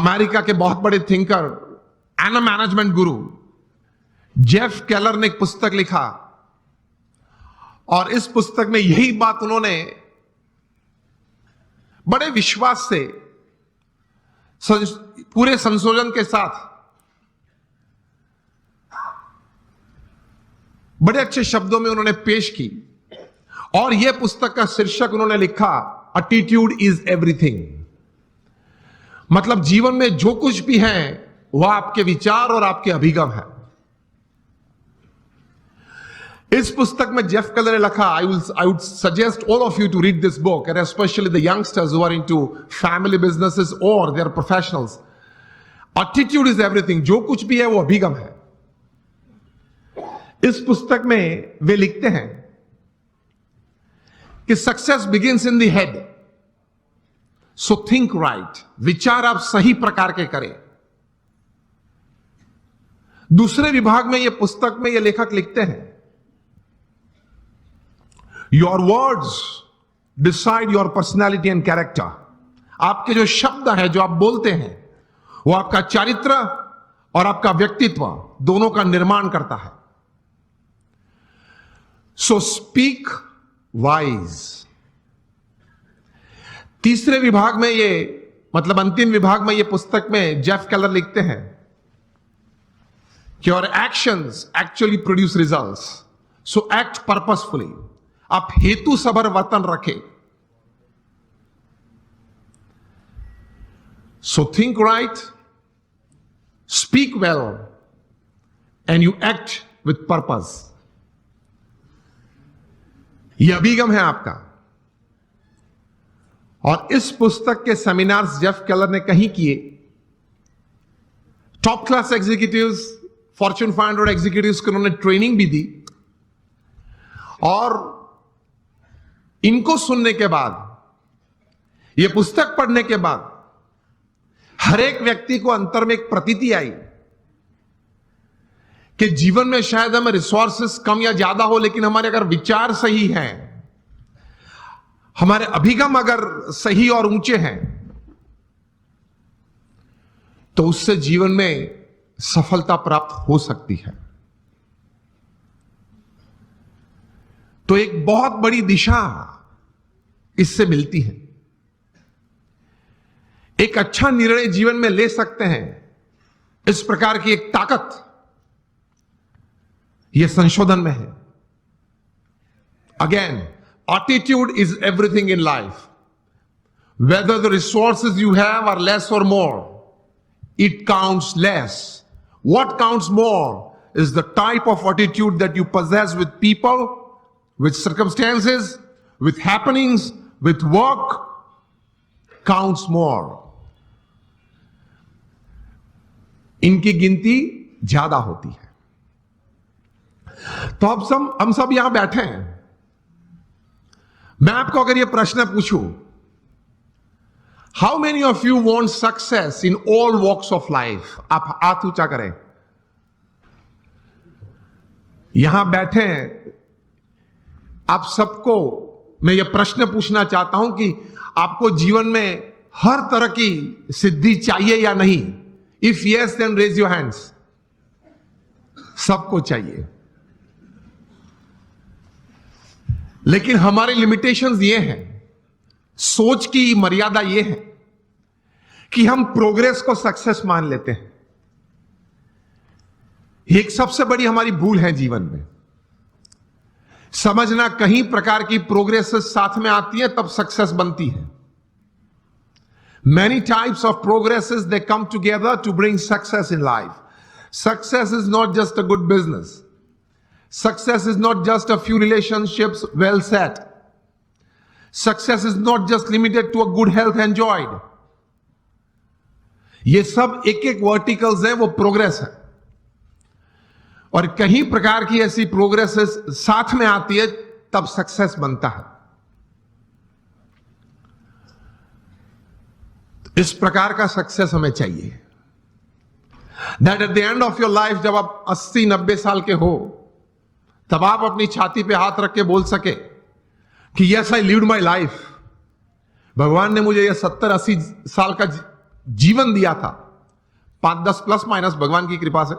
America के बहुत बड़े thinker and management Guru Jeff Keller ने एक पुस्तक लिखा और इस पुस्तक में यही बात उन्होंने बड़े विश्वास से पूरे संशोधन के साथ बड़े अच्छे शब्दों में उन्होंने पेश की और यह पुस्तक का शीर्षक उन्होंने लिखा एटीट्यूड इज एवरीथिंग। मतलब जीवन में जो कुछ भी है वह आपके विचार और आपके अभिगम है। इस पुस्तक में जेफ केलर ने लिखा, I would suggest all of you to read this book, and especially the youngsters who are into family businesses or they are professionals. Attitude is everything. जो कुछ भी है वो अभिगम है। इस पुस्तक में वे लिखते हैं कि success begins in the head, so think right. विचार आप सही प्रकार के करें। दूसरे विभाग में यह पुस्तक में यह लेखक लिखते हैं, your words decide your personality and character. आपके जो शब्द है, जो आप बोलते हैं, वो आपका चरित्र और आपका व्यक्तित्व दोनों का निर्माण करता है। So speak wise. तीसरे विभाग में ये मतलब अंतिम विभाग में ये पुस्तक में जेफ केलर लिखते हैं कि your actions actually produce results, so act purposefully. आप हेतु सबर वर्तन रखें। So think right, speak well and you act with purpose. यह अभिगम है आपका। और इस पुस्तक के सेमिनार्स जेफ केलर ने कहीं किए। Top class executives, Fortune 500 executives को उन्होंने ट्रेनिंग भी दी और इनको सुनने के बाद, यह पुस्तक पढ़ने के बाद हर एक व्यक्ति को अंतर में एक प्रतीति आई कि जीवन में शायद हमें रिसोर्सेस कम या ज्यादा हो, लेकिन हमारे अगर विचार सही हैं, हमारे अभिगम अगर सही और ऊंचे हैं, तो उससे जीवन में सफलता प्राप्त हो सकती है। तो एक बहुत बड़ी दिशा इससे मिलती है। एक अच्छा निर्णय जीवन में ले सकते हैं, इस प्रकार की एक ताकत यह संशोधन में है। Again, attitude is everything in life. Whether the resources you have are less और more, it counts less. What counts more is the type of attitude that you possess with people, with circumstances, with happenings, with work counts more. इनकी गिनती ज्यादा होती है। तो अब हम सब यहां बैठे हैं। मैं आपको अगर यह प्रश्न पूछूं, how many of you want success in all walks of life? आप हाथ ऊंचा करें। यहां बैठे हैं आप सबको मैं यह प्रश्न पूछना चाहता हूं कि आपको जीवन में हर तरह की सिद्धि चाहिए या नहीं? If yes, then raise your hands. सबको चाहिए, लेकिन हमारे लिमिटेशंस ये हैं, सोच की मर्यादा ये है कि हम प्रोग्रेस को सक्सेस मान लेते हैं। एक सबसे बड़ी हमारी भूल है जीवन में। समझना कहीं प्रकार की प्रोग्रेस साथ में आती है तब सक्सेस बनती है। Many types of progresses, they come together to bring success in life. Success is not just a good business. Success is not just a few relationships well set. Success is not just limited to a good health enjoyed. ये सब एक एक verticals हैं, वो progress है। और कहीं प्रकार की ऐसी प्रोग्रेसेस साथ में आती है तब सक्सेस बनता है। इस प्रकार का सक्सेस हमें चाहिए, that at the end of your life, जब आप 80-90 साल के हो, तब आप अपनी छाती पे हाथ रख के बोल सके कि yes, I lived my life. भगवान ने मुझे यह 70-80 साल का जीवन दिया था, 5-10 प्लस माइनस भगवान की कृपा से,